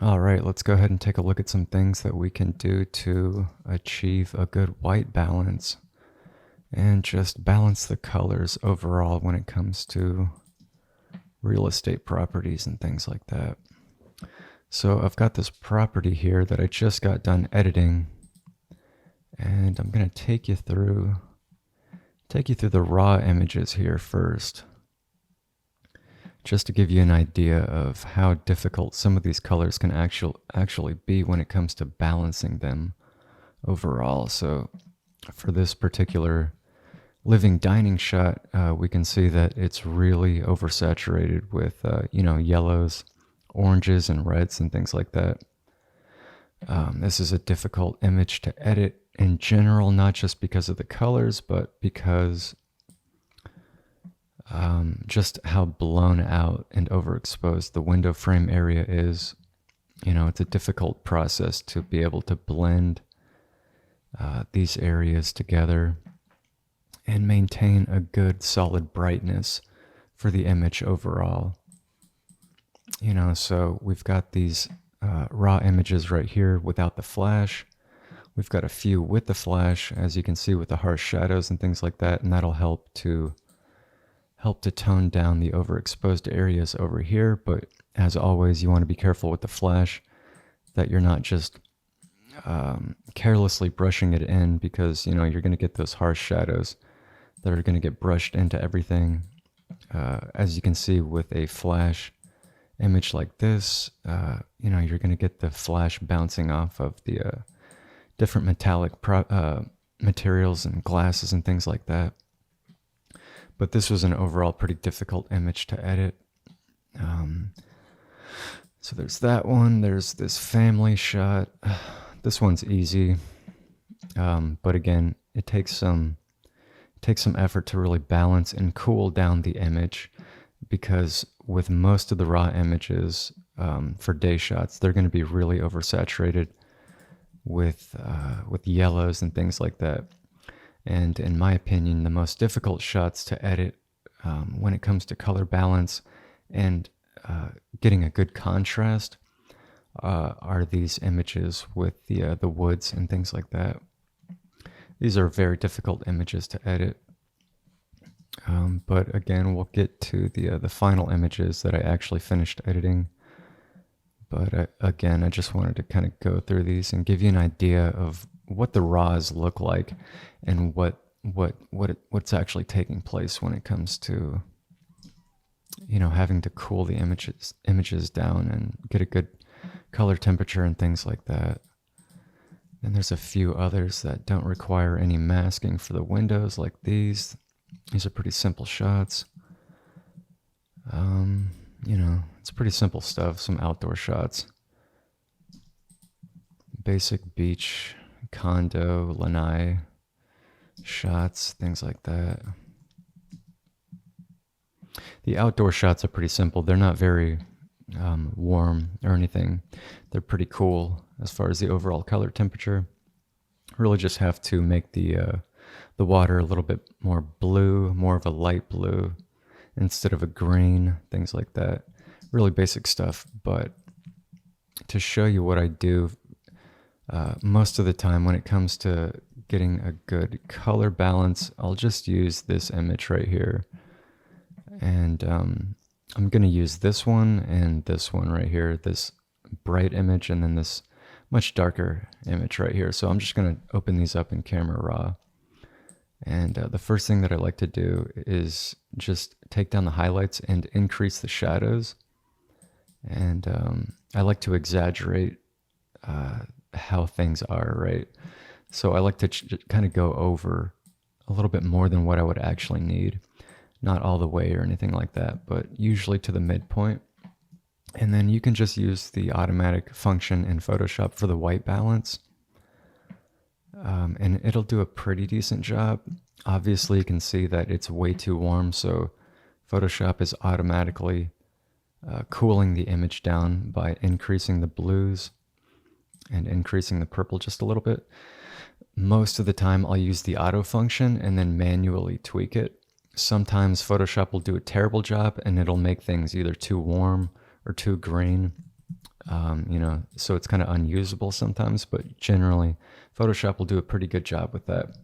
All right, let's go ahead and take a look at some things that we can do to achieve a good white balance and just balance the colors overall when it comes to real estate properties and things like that. So I've got this property here that I just got done editing, and I'm going to take you through the raw images here first, just to give you an idea of how difficult some of these colors can actually be when it comes to balancing them overall. So for this particular living dining shot, we can see that it's really oversaturated with, yellows, oranges, and reds and things like that. This is a difficult image to edit in general, not just because of the colors, but because just how blown out and overexposed the window frame area is. It's a difficult process to be able to blend these areas together and maintain a good solid brightness for the image overall. So we've got these raw images right here without the flash. We've got a few with the flash, as you can see, with the harsh shadows and things like that, and that'll help to tone down the overexposed areas over here. But as always, you want to be careful with the flash that you're not just carelessly brushing it in, because you're going to get those harsh shadows that are going to get brushed into everything. As you can see with a flash image like this, you're going to get the flash bouncing off of the different metallic materials and glasses and things like that. But this was an overall pretty difficult image to edit. So there's that one. There's this family shot. This one's easy, but again, it takes some effort to really balance and cool down the image, because with most of the raw images for day shots, they're going to be really oversaturated with yellows and things like that. And in my opinion, the most difficult shots to edit when it comes to color balance and getting a good contrast are these images with the woods and things like that. These are very difficult images to edit. But again, we'll get to the final images that I actually finished editing. But again, I just wanted to kind of go through these and give you an idea of what the raws look like and what's actually taking place when it comes to having to cool the images down and get a good color temperature and things like that. Then there's a few others that don't require any masking for the windows, like these. These are pretty simple shots. It's pretty simple stuff, some outdoor shots. Basic beach, condo, lanai shots, things like that. The outdoor shots are pretty simple. They're not very warm or anything. They're pretty cool as far as the overall color temperature. Really just have to make the water a little bit more blue, more of a light blue instead of a green, things like that. Really basic stuff, but to show you what I do most of the time when it comes to getting a good color balance, I'll just use this image right here. And I'm going to use this one and this one right here, this bright image, and then this much darker image right here. So I'm just going to open these up in Camera Raw. And the first thing that I like to do is just take down the highlights and increase the shadows. And I like to exaggerate how things are, right? So I like to kind of go over a little bit more than what I would actually need. Not all the way or anything like that, but usually to the midpoint. And then you can just use the automatic function in Photoshop for the white balance. And it'll do a pretty decent job. Obviously, you can see that it's way too warm, so Photoshop is automatically cooling the image down by increasing the blues and increasing the purple just a little bit. Most of the time, I'll use the auto function and then manually tweak it. Sometimes Photoshop will do a terrible job and it'll make things either too warm or too green. so it's kind of unusable sometimes, but generally Photoshop will do a pretty good job with that.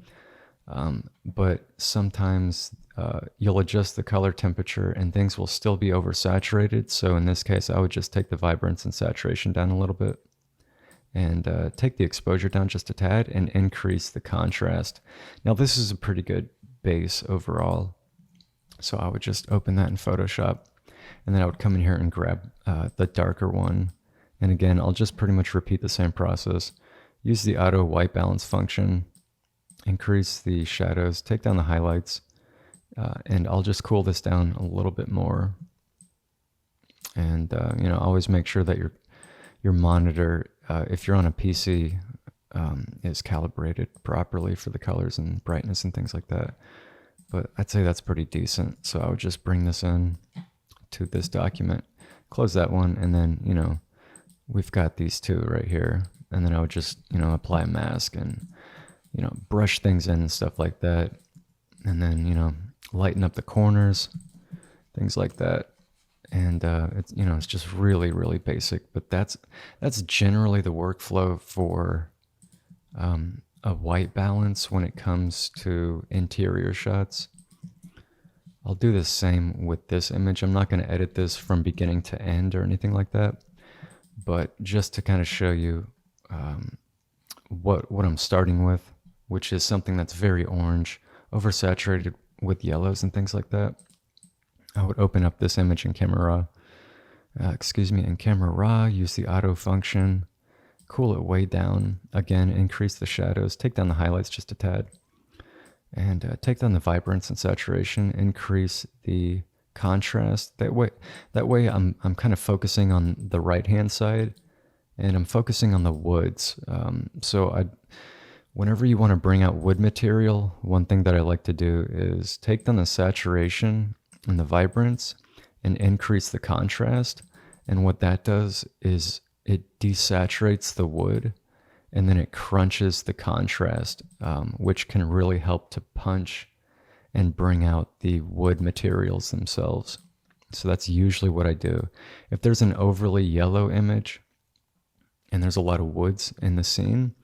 But sometimes you'll adjust the color temperature and things will still be oversaturated. So in this case, I would just take the vibrance and saturation down a little bit and take the exposure down just a tad and increase the contrast. Now this is a pretty good base overall. So I would just open that in Photoshop and then I would come in here and grab the darker one. And again, I'll just pretty much repeat the same process. Use the auto white balance function, increase the shadows, take down the highlights, and I'll just cool this down a little bit more. And always make sure that your monitor, if you're on a PC, is calibrated properly for the colors and brightness and things like that. But I'd say that's pretty decent. So I would just bring this in to this document, close that one, and then we've got these two right here. And then I would just apply a mask and brush things in and stuff like that. And then, lighten up the corners, things like that. And it's just really, really basic, but that's generally the workflow for a white balance when it comes to interior shots. I'll do the same with this image. I'm not going to edit this from beginning to end or anything like that, but just to kind of show you what I'm starting with, which is something that's very orange, oversaturated with yellows and things like that. I would open up this image in Camera Raw, use the auto function, cool it way down, again, increase the shadows, take down the highlights just a tad, and take down the vibrance and saturation, increase the contrast. That way I'm kind of focusing on the right-hand side, and I'm focusing on the woods. Whenever you want to bring out wood material, one thing that I like to do is take down the saturation and the vibrance and increase the contrast. And what that does is it desaturates the wood and then it crunches the contrast, which can really help to punch and bring out the wood materials themselves. So that's usually what I do. If there's an overly yellow image and there's a lot of woods in the scene,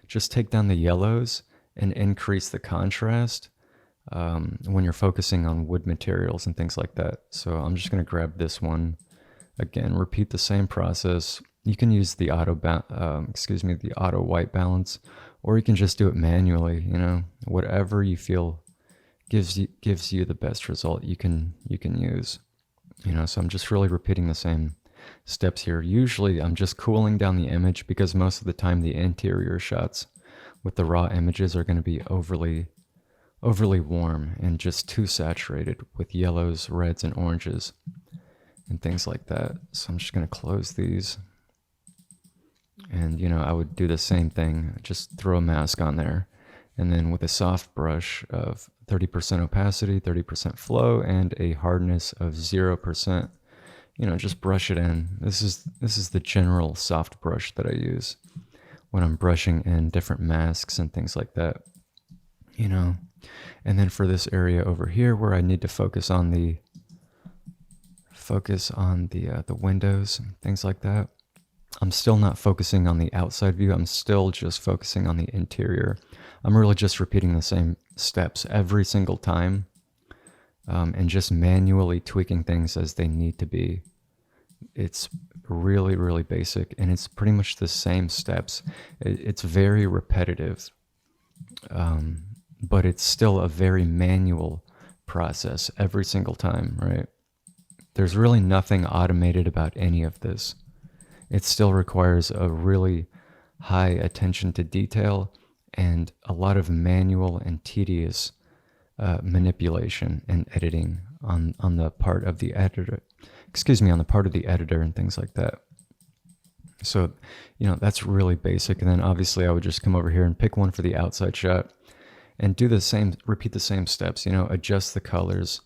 just take down the yellows and increase the contrast when you're focusing on wood materials and things like that. So I'm just going to grab this one. Again, repeat the same process. You can use the auto white balance, or you can just do it manually. Whatever you feel gives you the best result you can use. So I'm just really repeating the same steps here. Usually I'm just cooling down the image because most of the time the interior shots with the raw images are going to be overly warm and just too saturated with yellows, reds, and oranges and things like that. So I'm just going to close these. And I would do the same thing, just throw a mask on there, and then with a soft brush of 30% opacity, 30% flow, and a hardness of 0%, just brush it in. This is the general soft brush that I use when I'm brushing in different masks and things like that. And then for this area over here where I need to focus on the windows and things like that, I'm still not focusing on the outside view. I'm still just focusing on the interior. I'm really just repeating the same steps every single time, and just manually tweaking things as they need to be. It's really, really basic, and it's pretty much the same steps. It's very repetitive, but it's still a very manual process every single time, right? There's really nothing automated about any of this. It still requires a really high attention to detail and a lot of manual and tedious manipulation and editing on the part of the editor. On the part of the editor and things like that. So, that's really basic. And then obviously I would just come over here and pick one for the outside shot and do the same, repeat the same steps, adjust the colors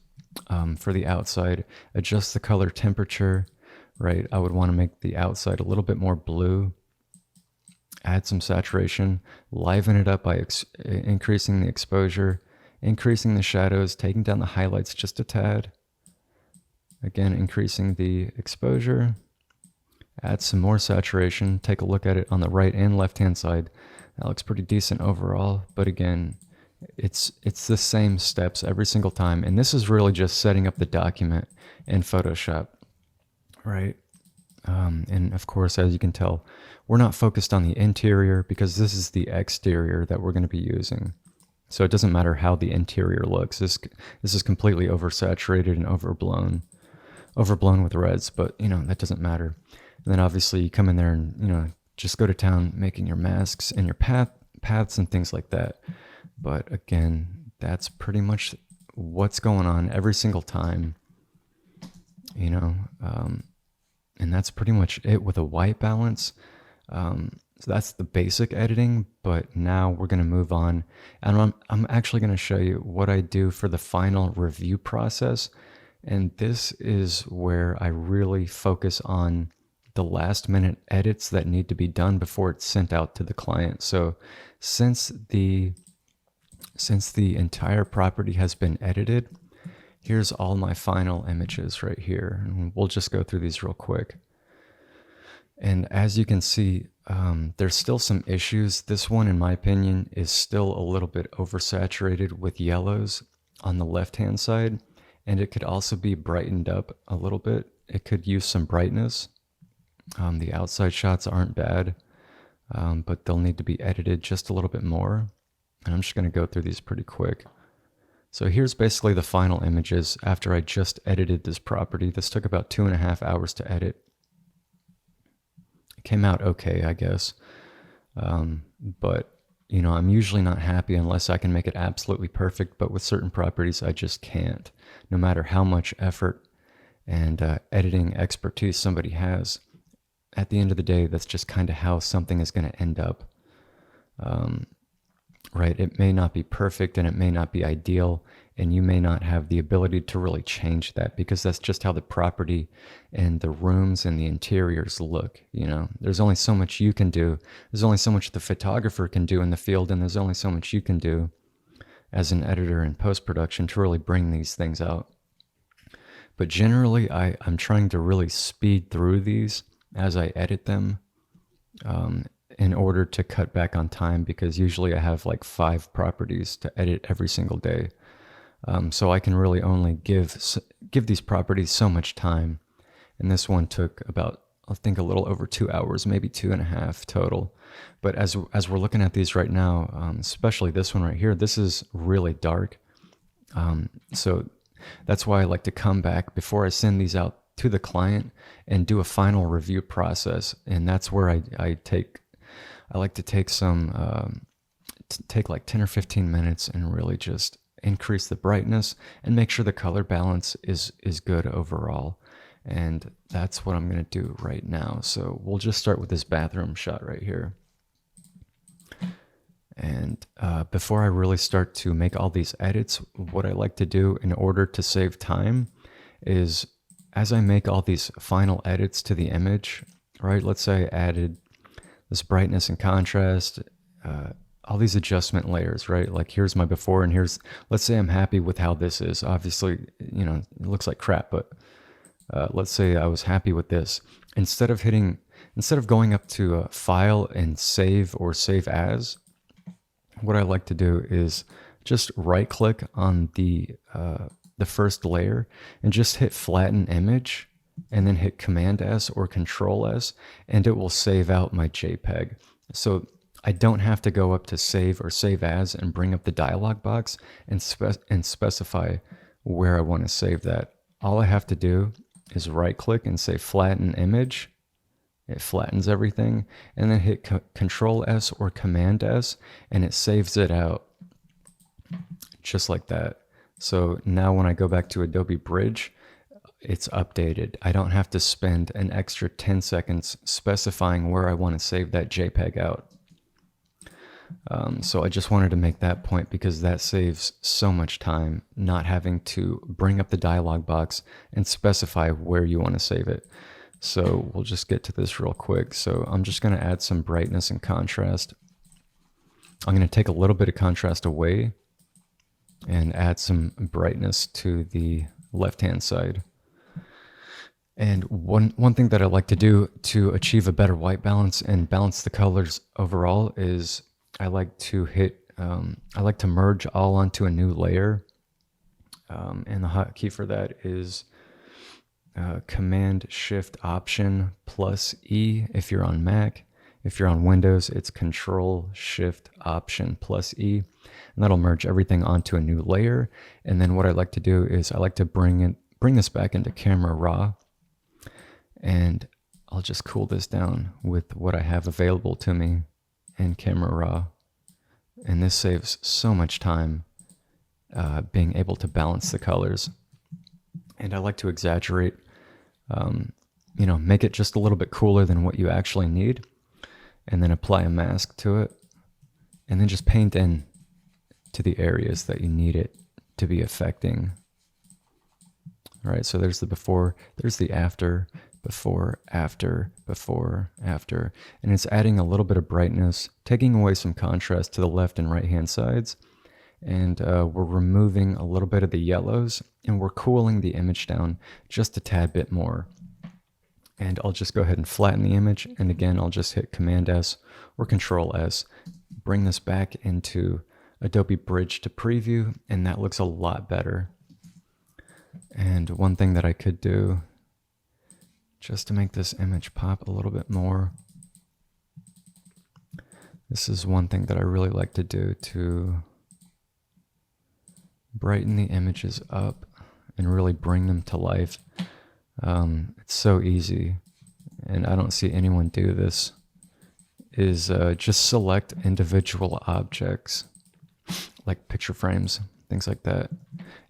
for the outside, adjust the color temperature, right? I would want to make the outside a little bit more blue, add some saturation, liven it up by increasing the exposure, increasing the shadows, taking down the highlights just a tad. Again, increasing the exposure, add some more saturation, take a look at it on the right and left hand side. That looks pretty decent overall, but again, it's the same steps every single time, and this is really just setting up the document in Photoshop, right? And of course, as you can tell, we're not focused on the interior because this is the exterior that we're going to be using. So it doesn't matter how the interior looks. This is completely oversaturated and overblown with reds, but you know, that doesn't matter. And then obviously you come in there and, you know, just go to town making your masks and your paths and things like that. But again, that's pretty much what's going on every single time, you know, and that's pretty much it with a white balance. So that's the basic editing, but now we're going to move on, and I'm actually going to show you what I do for the final review process. And this is where I really focus on the last minute edits that need to be done before it's sent out to the client. So since the entire property has been edited, here's all my final images right here. And we'll just go through these real quick. And as you can see, there's still some issues. This one, in my opinion, is still a little bit oversaturated with yellows on the left-hand side. And it could also be brightened up a little bit. It could use some brightness. The outside shots aren't bad, but they'll need to be edited just a little bit more. And I'm just going to go through these pretty quick. So here's basically the final images after I just edited this property. This took about 2.5 hours to edit. It came out okay, I guess. But you know, I'm usually not happy unless I can make it absolutely perfect, but with certain properties, I just can't. No matter how much effort and editing expertise somebody has, at the end of the day, that's just kind of how something is going to end up. Right? It may not be perfect and it may not be ideal, and you may not have the ability to really change that because that's just how the property and the rooms and the interiors look. You know, there's only so much you can do. There's only so much the photographer can do in the field, and there's only so much you can do as an editor in post-production to really bring these things out. But generally, I'm trying to really speed through these as I edit them, in order to cut back on time, because usually I have like 5 properties to edit every single day. So I can really only give these properties so much time. And this one took about, I think, a little over 2 hours, maybe 2.5 total. But as we're looking at these right now, especially this one right here, this is really dark. So that's why I like to come back before I send these out to the client and do a final review process. And that's where I like to take take like 10 or 15 minutes and really just increase the brightness and make sure the color balance is good overall. And that's what I'm going to do right now. So we'll just start with this bathroom shot right here. And before I really start to make all these edits, what I like to do in order to save time is, as I make all these final edits to the image, right? Let's say I added this brightness and contrast, all these adjustment layers, right? Like here's my before and let's say I'm happy with how this is. Obviously, you know, it looks like crap, but let's say I was happy with this. Instead of going up to File and Save or Save As, what I like to do is just right click on the first layer and just hit Flatten Image, and then hit Command S or Control S, and it will save out my JPEG. So I don't have to go up to Save or Save As and bring up the dialog box and specify where I want to save that. All I have to do is right click and say Flatten Image. It flattens everything, and then hit Control S or Command S, and it saves it out just like that. So now when I go back to Adobe Bridge, it's updated. I don't have to spend an extra 10 seconds specifying where I want to save that JPEG out. So I just wanted to make that point because that saves so much time, not having to bring up the dialog box and specify where you want to save it. So we'll just get to this real quick. So I'm just going to add some brightness and contrast. I'm going to take a little bit of contrast away and add some brightness to the left-hand side. And one thing that I like to do to achieve a better white balance and balance the colors overall is I like to I like to merge all onto a new layer. And the hotkey for that is Command Shift Option plus E if you're on Mac. If you're on Windows, it's Control Shift Option plus E, and that'll merge everything onto a new layer. And then what I like to do is I like to bring this back into Camera Raw, and I'll just cool this down with what I have available to me in Camera Raw. And this saves so much time being able to balance the colors. And I like to exaggerate, make it just a little bit cooler than what you actually need, and then apply a mask to it, and then just paint in to the areas that you need it to be affecting. All right, so there's the before, there's the after, before, after, before, after, and it's adding a little bit of brightness, taking away some contrast to the left and right hand sides, and we're removing a little bit of the yellows, and we're cooling the image down just a tad bit more. And I'll just go ahead and flatten the image, and again I'll just hit Command S or Control S, bring this back into Adobe Bridge to preview, and that looks a lot better. And one thing that I could do just to make this image pop a little bit more, this is one thing that I really like to do to brighten the images up and really bring them to life. It's so easy, and I don't see anyone do this, is just select individual objects like picture frames, things like that,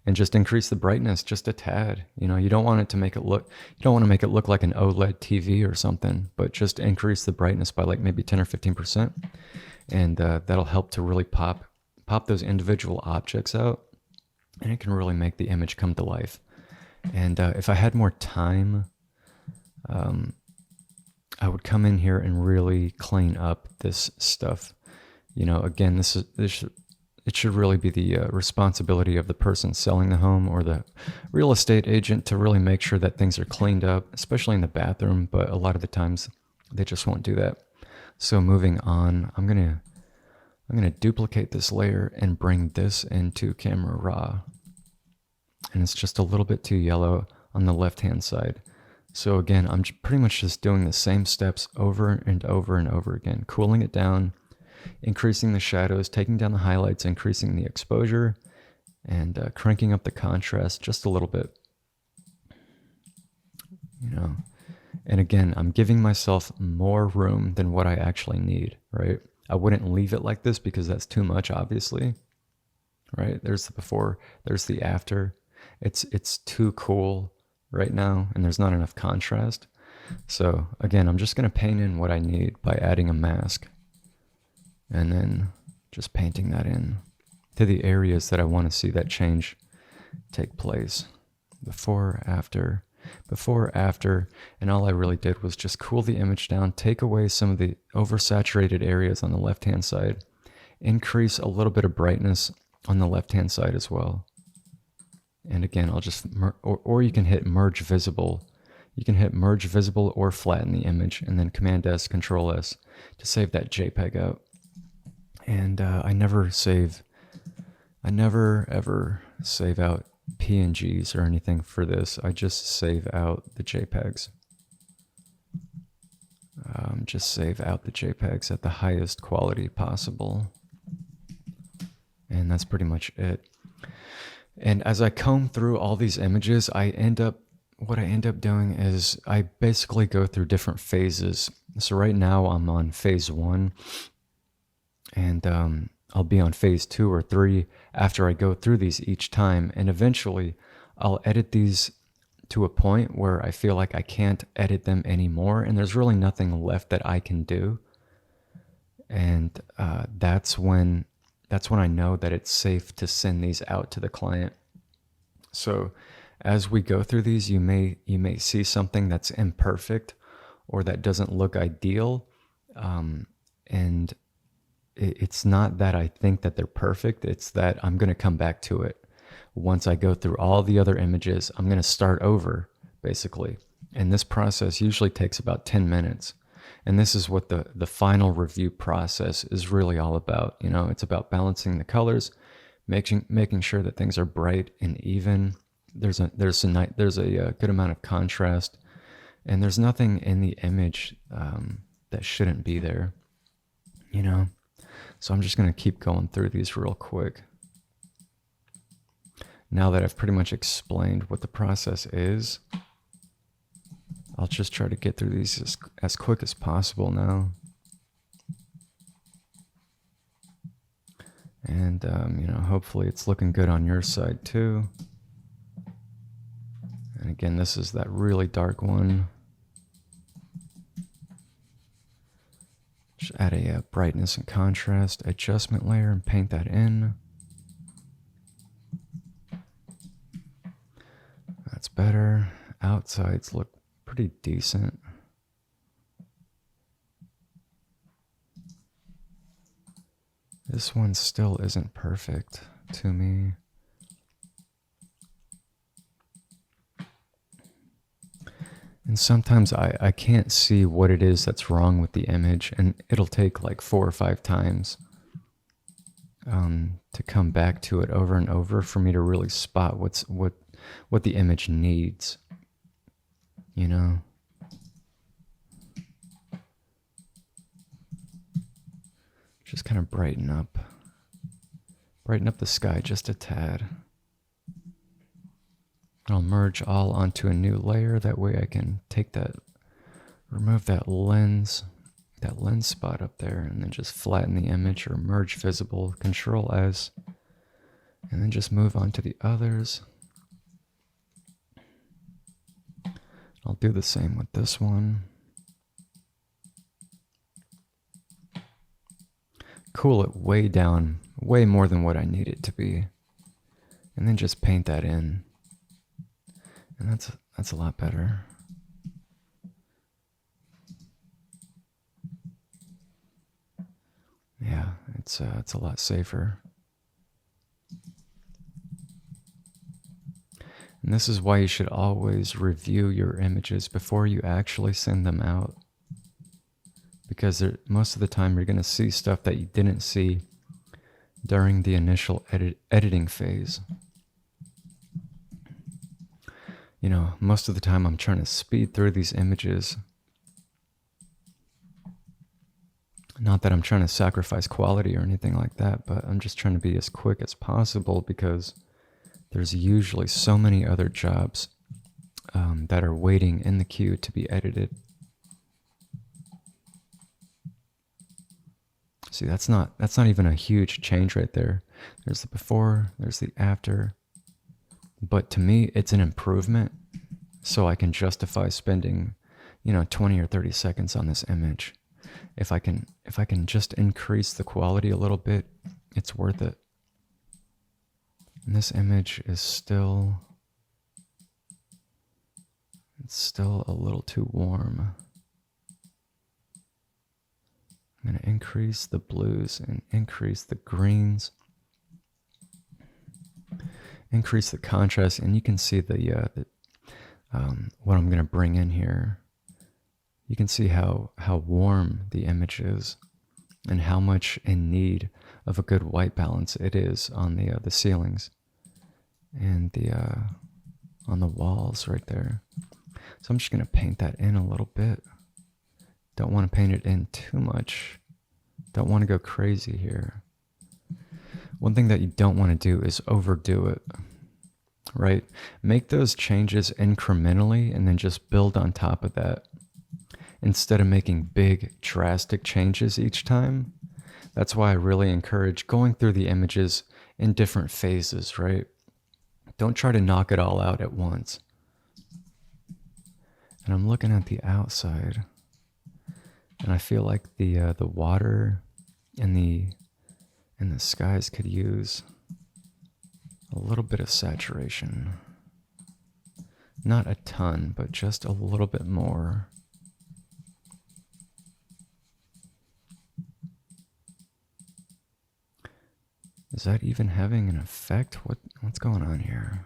and just increase the brightness just a tad. You don't want it to make it look, you don't want to make it look like an OLED TV or something, but just increase the brightness by like maybe 10 or 15%, and that'll help to really pop those individual objects out, and it can really make the image come to life. And if I had more time, I would come in here and really clean up this stuff. Again, it should really be the responsibility of the person selling the home or the real estate agent to really make sure that things are cleaned up, especially in the bathroom. But a lot of the times they just won't do that. So moving on, I'm gonna duplicate this layer and bring this into Camera Raw. And it's just a little bit too yellow on the left-hand side. So again, I'm pretty much just doing the same steps over and over and over again, cooling it down, increasing the shadows, taking down the highlights, increasing the exposure, and cranking up the contrast just a little bit. And again, I'm giving myself more room than what I actually need, right? I wouldn't leave it like this because that's too much, obviously, right? There's the before, there's the after. It's too cool right now, and there's not enough contrast. So again, I'm just going to paint in what I need by adding a mask, and then just painting that in to the areas that I want to see that change take place. Before, after, and all I really did was just cool the image down, take away some of the oversaturated areas on the left-hand side, increase a little bit of brightness on the left-hand side as well. And again, I'll just, or you can hit Merge Visible. You can hit Merge Visible or flatten the image, and then Command S, Control S to save that JPEG out. And I never ever save out PNGs or anything for this. I just save out the JPEGs. Just save out the JPEGs at the highest quality possible. And that's pretty much it. And as I comb through all these images, what I end up doing is I basically go through different phases. So right now I'm on phase 1, and I'll be on phase 2 or 3 after I go through these each time. And eventually I'll edit these to a point where I feel like I can't edit them anymore, and there's really nothing left that I can do. And that's when I know that it's safe to send these out to the client. So as we go through these, you may see something that's imperfect or that doesn't look ideal. And it's not that I think that they're perfect. It's that I'm going to come back to it. Once I go through all the other images, I'm going to start over, basically. And this process usually takes about 10 minutes. And this is what the final review process is really all about. You know, it's about balancing the colors, making sure that things are bright and even. There's a good amount of contrast, and there's nothing in the image that shouldn't be there. You know, so I'm just going to keep going through these real quick. Now that I've pretty much explained what the process is, I'll just try to get through these as quick as possible now. And, you know, hopefully it's looking good on your side too. And again, this is that really dark one. Just add a brightness and contrast adjustment layer and paint that in. That's better. Outsides look pretty decent. This one still isn't perfect to me. And sometimes I can't see what it is that's wrong with the image, and it'll take like 4 or 5 times to come back to it over and over for me to really spot what the image needs, you know. Just kind of brighten up the sky just a tad. I'll merge all onto a new layer. That way I can remove that lens spot up there, and then just flatten the image or merge visible, Control S, and then just move on to the others. I'll do the same with this one. Cool it way down, way more than what I need it to be, and then just paint that in. And that's a lot better. Yeah, it's a lot safer. And this is why you should always review your images before you actually send them out. Because most of the time you're going to see stuff that you didn't see during the initial editing phase. You know, most of the time I'm trying to speed through these images. Not that I'm trying to sacrifice quality or anything like that, but I'm just trying to be as quick as possible because there's usually so many other jobs that are waiting in the queue to be edited. See, that's not even a huge change right there. There's the before, there's the after. But to me, it's an improvement, so I can justify spending, 20 or 30 seconds on this image. If I can just increase the quality a little bit, it's worth it. And this image is still a little too warm. I'm going to increase the blues and increase the greens. Increase the contrast, and you can see what I'm going to bring in here. You can see how warm the image is and how much in need of a good white balance it is on the ceilings and on the walls right there. So I'm just going to paint that in a little bit. Don't want to paint it in too much. Don't want to go crazy here. One thing that you don't want to do is overdo it, right? Make those changes incrementally and then just build on top of that. Instead of making big, drastic changes each time. That's why I really encourage going through the images in different phases, right? Don't try to knock it all out at once. And I'm looking at the outside, and I feel like the water and the skies could use a little bit of saturation. Not a ton, but just a little bit more. Is that even having an effect? What's going on here?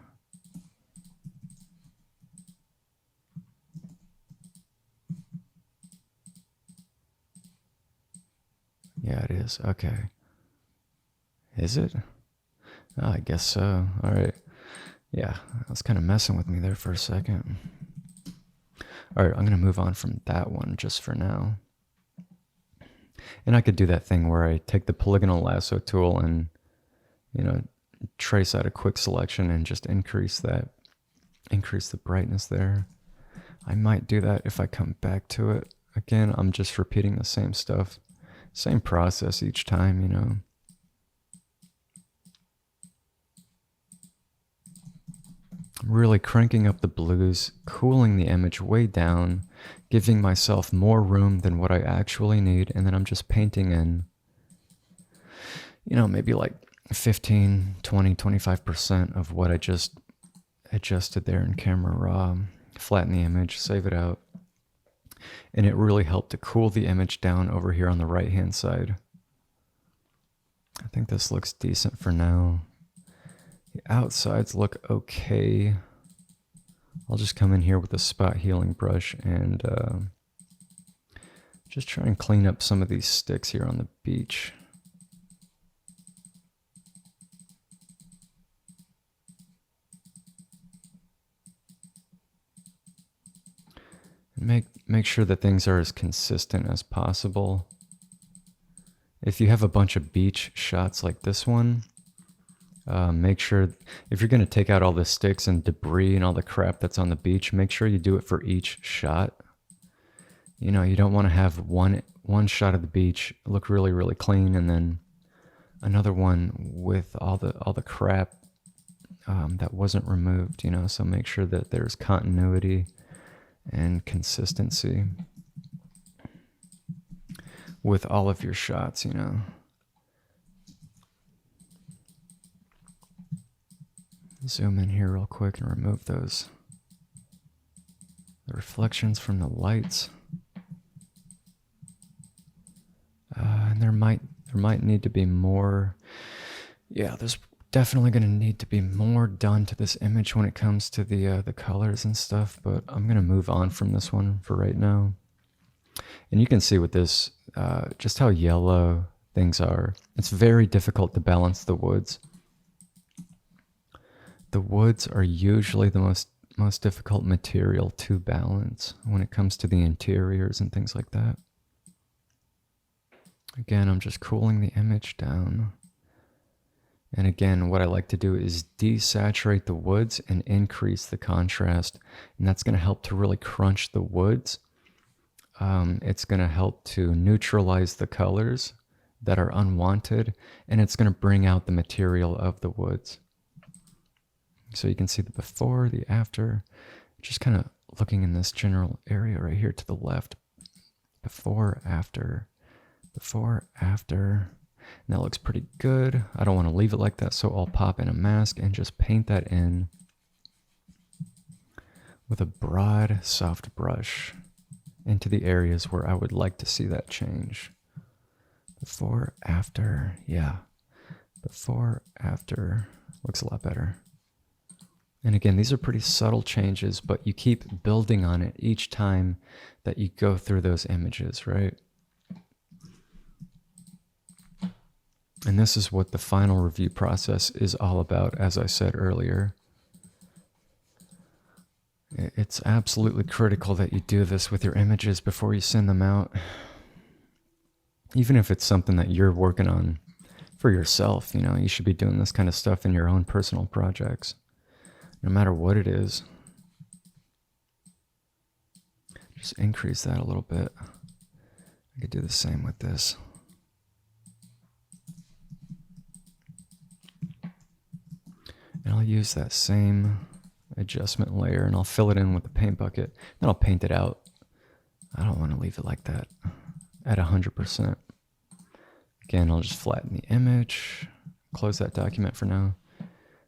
is. Okay. Is it? Oh, I guess so. All right. Yeah, I was kind of messing with me there for a second. All right, I'm going to move on from that one just for now. And I could do that thing where I take the polygonal lasso tool and, trace out a quick selection and just increase the brightness there. I might do that if I come back to it. Again, I'm just repeating the same stuff, same process each time, Really cranking up the blues, cooling the image way down, giving myself more room than what I actually need, and then I'm just painting in, maybe like 15, 20, 25% of what I just adjusted there in Camera Raw. Flatten the image, save it out. And it really helped to cool the image down over here on the right hand side. I think this looks decent for now. The outsides look okay. I'll just come in here with a spot healing brush and just try and clean up some of these sticks here on the beach. Make sure that things are as consistent as possible. If you have a bunch of beach shots like this one, make sure, if you're going to take out all the sticks and debris and all the crap that's on the beach, make sure you do it for each shot. You don't want to have one shot of the beach look really, really clean, and then another one with all the crap that wasn't removed. So make sure that there's continuity and consistency with all of your shots. Zoom in here real quick and remove the reflections from the lights. And there might need to be more. Yeah, there's definitely going to need to be more done to this image when it comes to the colors and stuff, but I'm going to move on from this one for right now. And you can see with this just how yellow things are. It's very difficult to balance the woods. The woods are usually the most difficult material to balance when it comes to the interiors and things like that. Again, I'm just cooling the image down. And again, what I like to do is desaturate the woods and increase the contrast. And that's going to help to really crunch the woods. It's going to help to neutralize the colors that are unwanted. And it's going to bring out the material of the woods. So you can see the before, the after. Just kind of looking in this general area right here to the left. Before, after. Before, after. And that looks pretty good. I don't want to leave it like that, so I'll pop in a mask and just paint that in with a broad, soft brush into the areas where I would like to see that change. Before, after, yeah. Before, after, looks a lot better. And again, these are pretty subtle changes, but you keep building on it each time that you go through those images, right? And this is what the final review process is all about, as I said earlier. It's absolutely critical that you do this with your images before you send them out. Even if it's something that you're working on for yourself, you should be doing this kind of stuff in your own personal projects, no matter what it is. Just increase that a little bit. I could do the same with this. And I'll use that same adjustment layer and I'll fill it in with the paint bucket. Then I'll paint it out. I don't want to leave it like that at 100%. Again, I'll just flatten the image, close that document for now,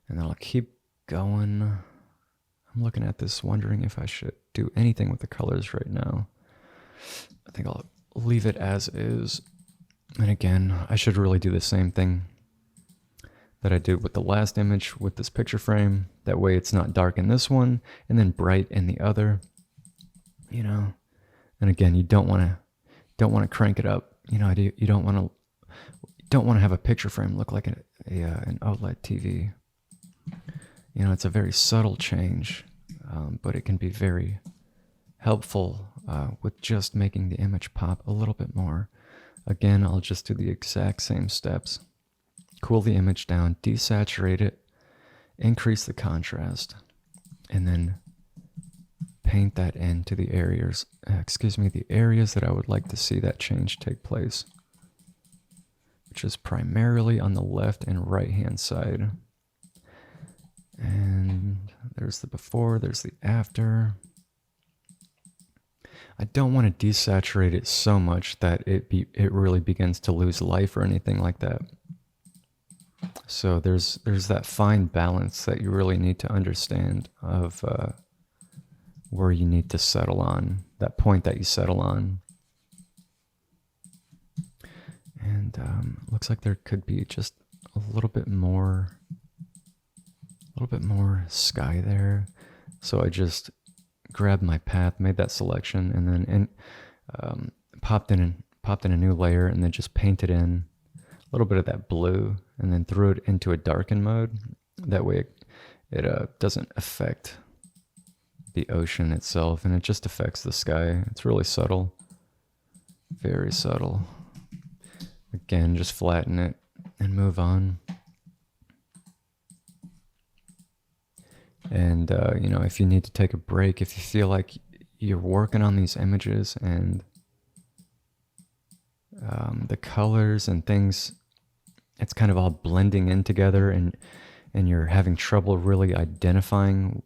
and then I'll keep going. I'm looking at this wondering if I should do anything with the colors right now. I think I'll leave it as is. And again, I should really do the same thing that I did with the last image with this picture frame. That way it's not dark in this one and then bright in the other, And again, you don't want to crank it up. You don't want to don't want to have a picture frame look like an OLED TV. You know, it's a very subtle change, but it can be very helpful with just making the image pop a little bit more. Again, I'll just do the exact same steps. Cool the image down, desaturate it, increase the contrast, and then paint that into the areas, the areas that I would like to see that change take place, which is primarily on the left and right hand side. And there's the before, there's the after. I don't want to desaturate it so much that it really begins to lose life or anything like that. So there's that fine balance that you really need to understand of where you need to settle on, that point that you settle on. And looks like there could be just a little bit more sky there. So I just grabbed my path, made that selection, and then popped in a new layer, and then just painted in a little bit of that blue, and then threw it into a darken mode. That way it doesn't affect the ocean itself, and it just affects the sky. It's really subtle, very subtle. Again, just flatten it and move on. And, you know, if you need to take a break, if you feel like you're working on these images and the colors and things, it's kind of all blending in together, and you're having trouble really identifying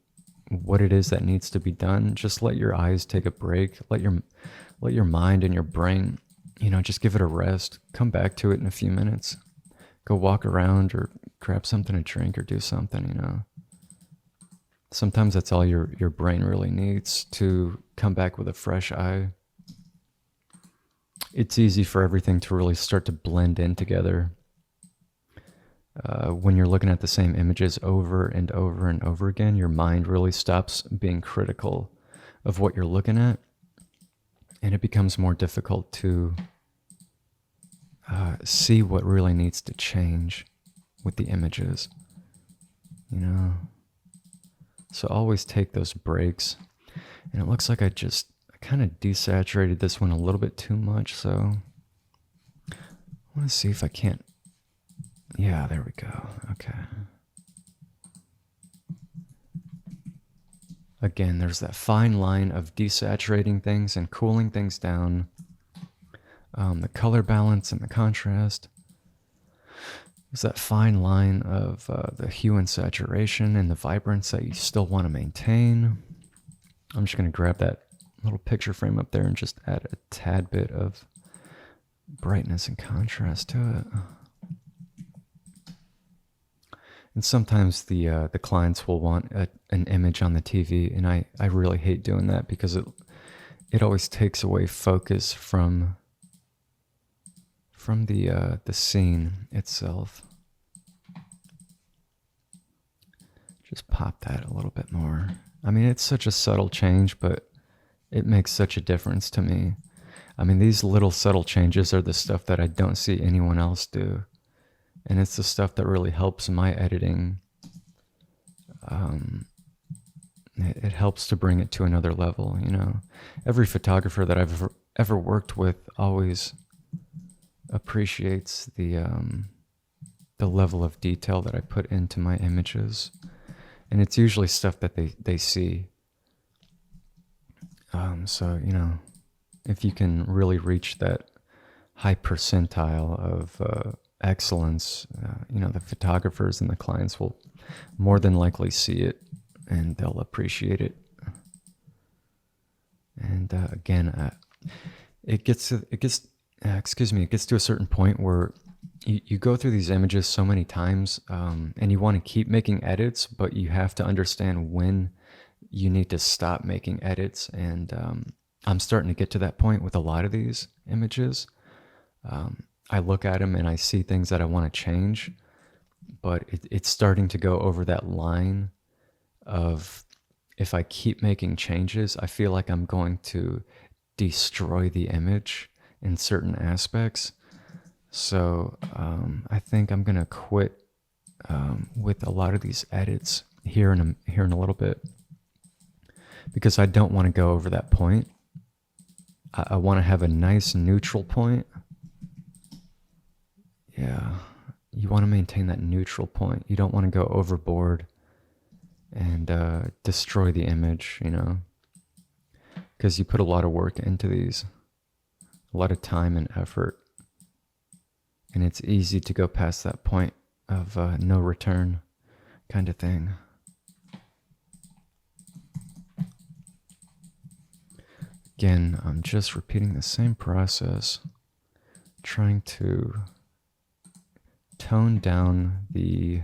what it is that needs to be done, just let your eyes take a break. Let your mind and your brain, you know, just give it a rest. Come back to it in a few minutes. Go walk around or grab something to drink or do something, you know. Sometimes that's all your brain really needs to come back with a fresh eye. It's easy for everything to really start to blend in together. When you're looking at the same images over and over and over again, your mind really stops being critical of what you're looking at, and it becomes more difficult to see what really needs to change with the images, you know. So always take those breaks. And it looks like I kind of desaturated this one a little bit too much, so I want to see if I can't. Yeah, there we go. Okay. Again, there's that fine line of desaturating things and cooling things down. The color balance and the contrast. There's that fine line of the hue and saturation and the vibrance that you still want to maintain. I'm just going to grab that little picture frame up there and just add a tad bit of brightness and contrast to it. And sometimes the clients will want an image on the TV, and I really hate doing that because it always takes away focus from the scene itself. Just pop that a little bit more. I mean, it's such a subtle change, but it makes such a difference to me. I mean, these little subtle changes are the stuff that I don't see anyone else do. And it's the stuff that really helps my editing. It helps to bring it to another level, you know. Every photographer that I've ever worked with always appreciates the level of detail that I put into my images, and it's usually stuff that they see. So, you know, if you can really reach that high percentile of excellence, you know, the photographers and the clients will more than likely see it, and they'll appreciate it. And again, it gets to a certain point where you go through these images so many times, and you want to keep making edits, but you have to understand when you need to stop making edits. And I'm starting to get to that point with a lot of these images. I look at them and I see things that I want to change, but it's starting to go over that line of, if I keep making changes, I feel like I'm going to destroy the image in certain aspects. So I think I'm gonna quit with a lot of these edits here in a little bit, because I don't want to go over that point. I want to have a nice neutral point. Yeah, you want to maintain that neutral point. You don't want to go overboard and destroy the image, you know, because you put a lot of work into these, a lot of time and effort, and it's easy to go past that point of no return kind of thing. Again, I'm just repeating the same process, trying to tone down the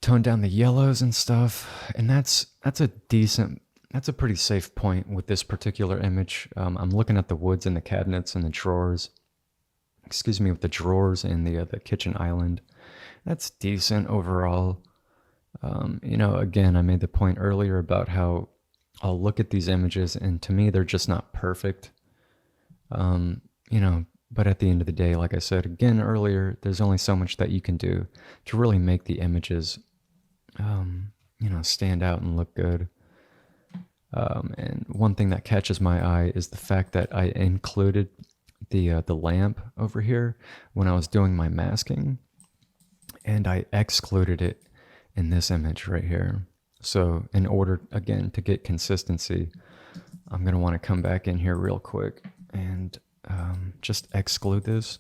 yellows and stuff, and that's a pretty safe point with this particular image. I'm looking at the woods and the cabinets and the drawers. Excuse me, with the drawers and the kitchen island. That's decent overall. You know, again, I made the point earlier about how I'll look at these images and to me they're just not perfect. You know, but at the end of the day, like I said again earlier, there's only so much that you can do to really make the images, you know, stand out and look good. And one thing that catches my eye is the fact that I included the lamp over here when I was doing my masking, and I excluded it in this image right here. So in order, again, to get consistency, I'm going to want to come back in here real quick and just exclude this.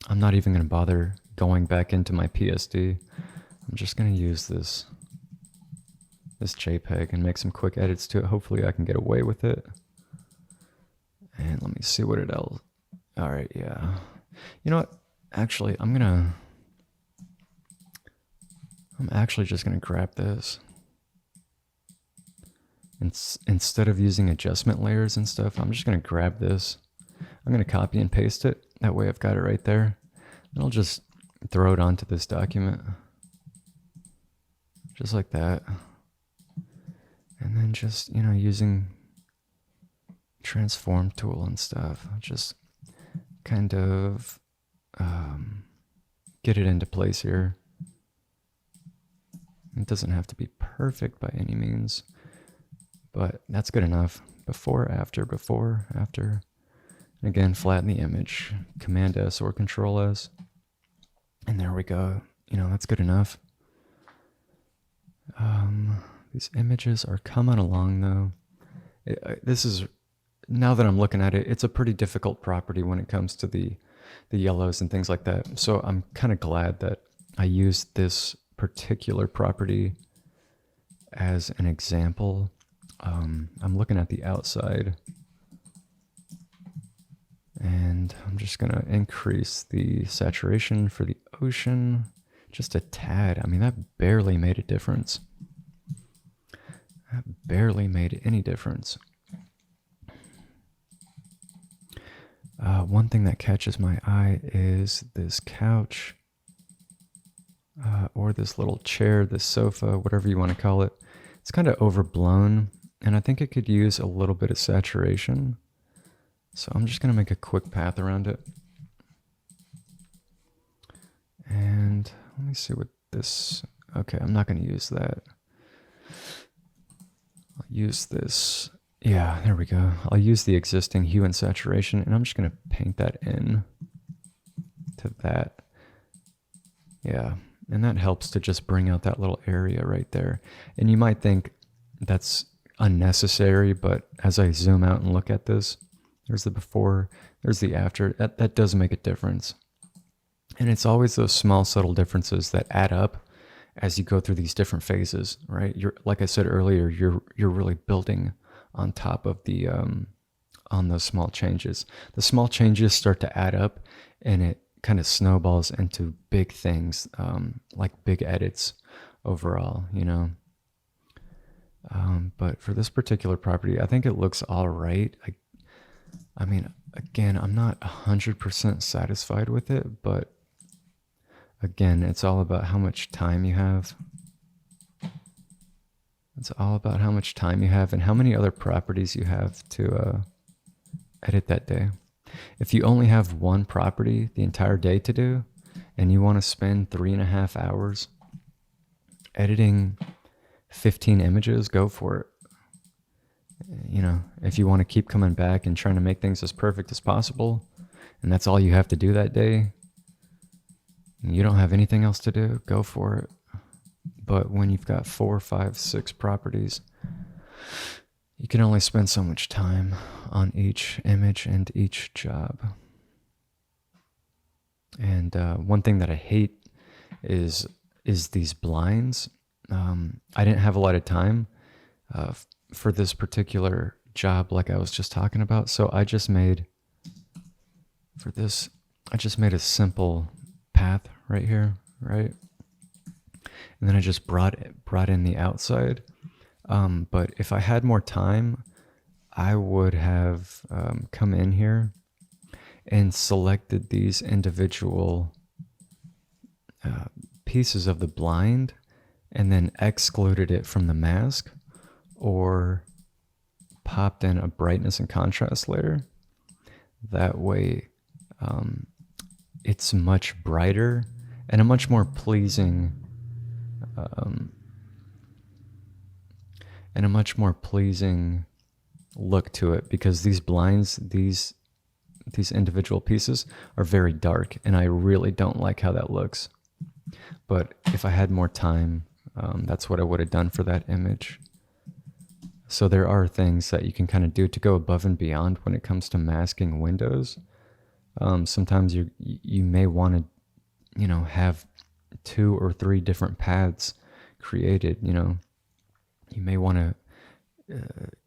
I'm not even going to bother going back into my PSD. I'm just going to use this JPEG and make some quick edits to it. Hopefully I can get away with it. And let me see what it else. All right, yeah. You know what? Actually, I'm actually just gonna grab this. Instead of using adjustment layers and stuff, I'm just gonna grab this. I'm gonna copy and paste it. That way I've got it right there. And I'll just throw it onto this document. Just like that. And then just, you know, using transform tool and stuff, just kind of get it into place here. It doesn't have to be perfect by any means, but that's good enough. Before, after, before, after. And again, flatten the image, Command S or Control S. And there we go. You know, that's good enough. These images are coming along though. This is, now that I'm looking at it, it's a pretty difficult property when it comes to the yellows and things like that. So I'm kind of glad that I used this particular property as an example. I'm looking at the outside, and I'm just going to increase the saturation for the ocean just a tad. I mean, that barely made a difference. That barely made any difference. One thing that catches my eye is this couch, or this little chair, this sofa, whatever you want to call it. It's kind of overblown, and I think it could use a little bit of saturation. So I'm just going to make a quick path around it. And let me see what this, okay, I'm not going to use that. I'll use this. Yeah, there we go. I'll use the existing hue and saturation, and I'm just going to paint that in to that. Yeah, and that helps to just bring out that little area right there. And you might think that's unnecessary, but as I zoom out and look at this, there's the before, there's the after. That does make a difference. And it's always those small, subtle differences that add up as you go through these different phases, right? You're, like I said earlier, you're really building on top of the on those small changes. The small changes start to add up, and it kind of snowballs into big things, like big edits overall, you know. But for this particular property, I think it looks all right. I mean, again, I'm not 100% satisfied with it, but again, it's all about how much time you have. It's all about how much time you have and how many other properties you have to edit that day. if you only have one property the entire day to do, and you want to spend 3.5 hours editing 15 images, go for it. You know, if you want to keep coming back and trying to make things as perfect as possible, and that's all you have to do that day, and you don't have anything else to do, go for it. But when you've got 4, 5, 6 properties, you can only spend so much time on each image and each job. And one thing that I hate is these blinds. I didn't have a lot of time for this particular job like I was just talking about. So I just made, for this, I just made a simple path right here, right? And then I just brought in the outside. But if I had more time, I would have come in here and selected these individual pieces of the blind and then excluded it from the mask, or popped in a brightness and contrast layer. That way it's much brighter and a much more pleasing look to it, because these blinds, these individual pieces are very dark, and I really don't like how that looks. But if I had more time, that's what I would have done for that image. So there are things that you can kind of do to go above and beyond when it comes to masking windows. Sometimes you may want to, you know, have 2 or 3 different paths created. You know, you may want to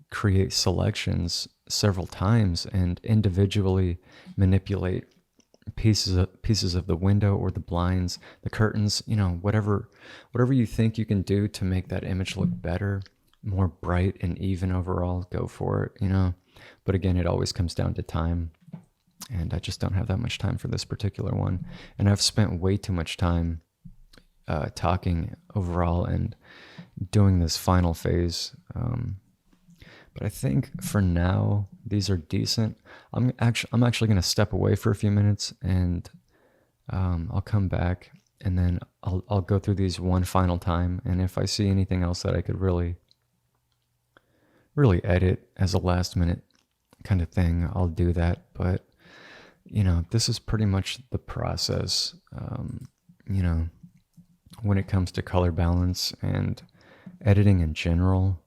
create selections several times and individually manipulate pieces of the window or the blinds, the curtains, you know, whatever you think you can do to make that image look better, more bright and even overall, go for it, you know. But again, it always comes down to time, and I just don't have that much time for this particular one. And I've spent way too much time talking overall and doing this final phase. But I think for now, these are decent. I'm actually going to step away for a few minutes, and I'll come back, and then I'll go through these one final time. And if I see anything else that I could really edit as a last minute kind of thing, I'll do that. But, you know, this is pretty much the process, you know, when it comes to color balance and editing in general.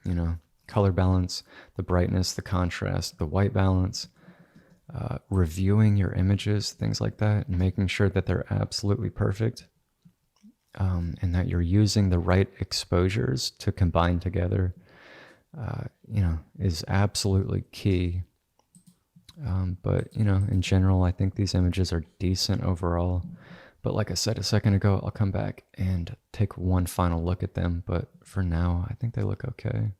You know, color balance, the brightness, the contrast, the white balance, reviewing your images, things like that, and making sure that they're absolutely perfect, and that you're using the right exposures to combine together, you know, is absolutely key. But, you know, in general, I think these images are decent overall. But like I said a second ago, I'll come back and take one final look at them. But for now, I think they look okay.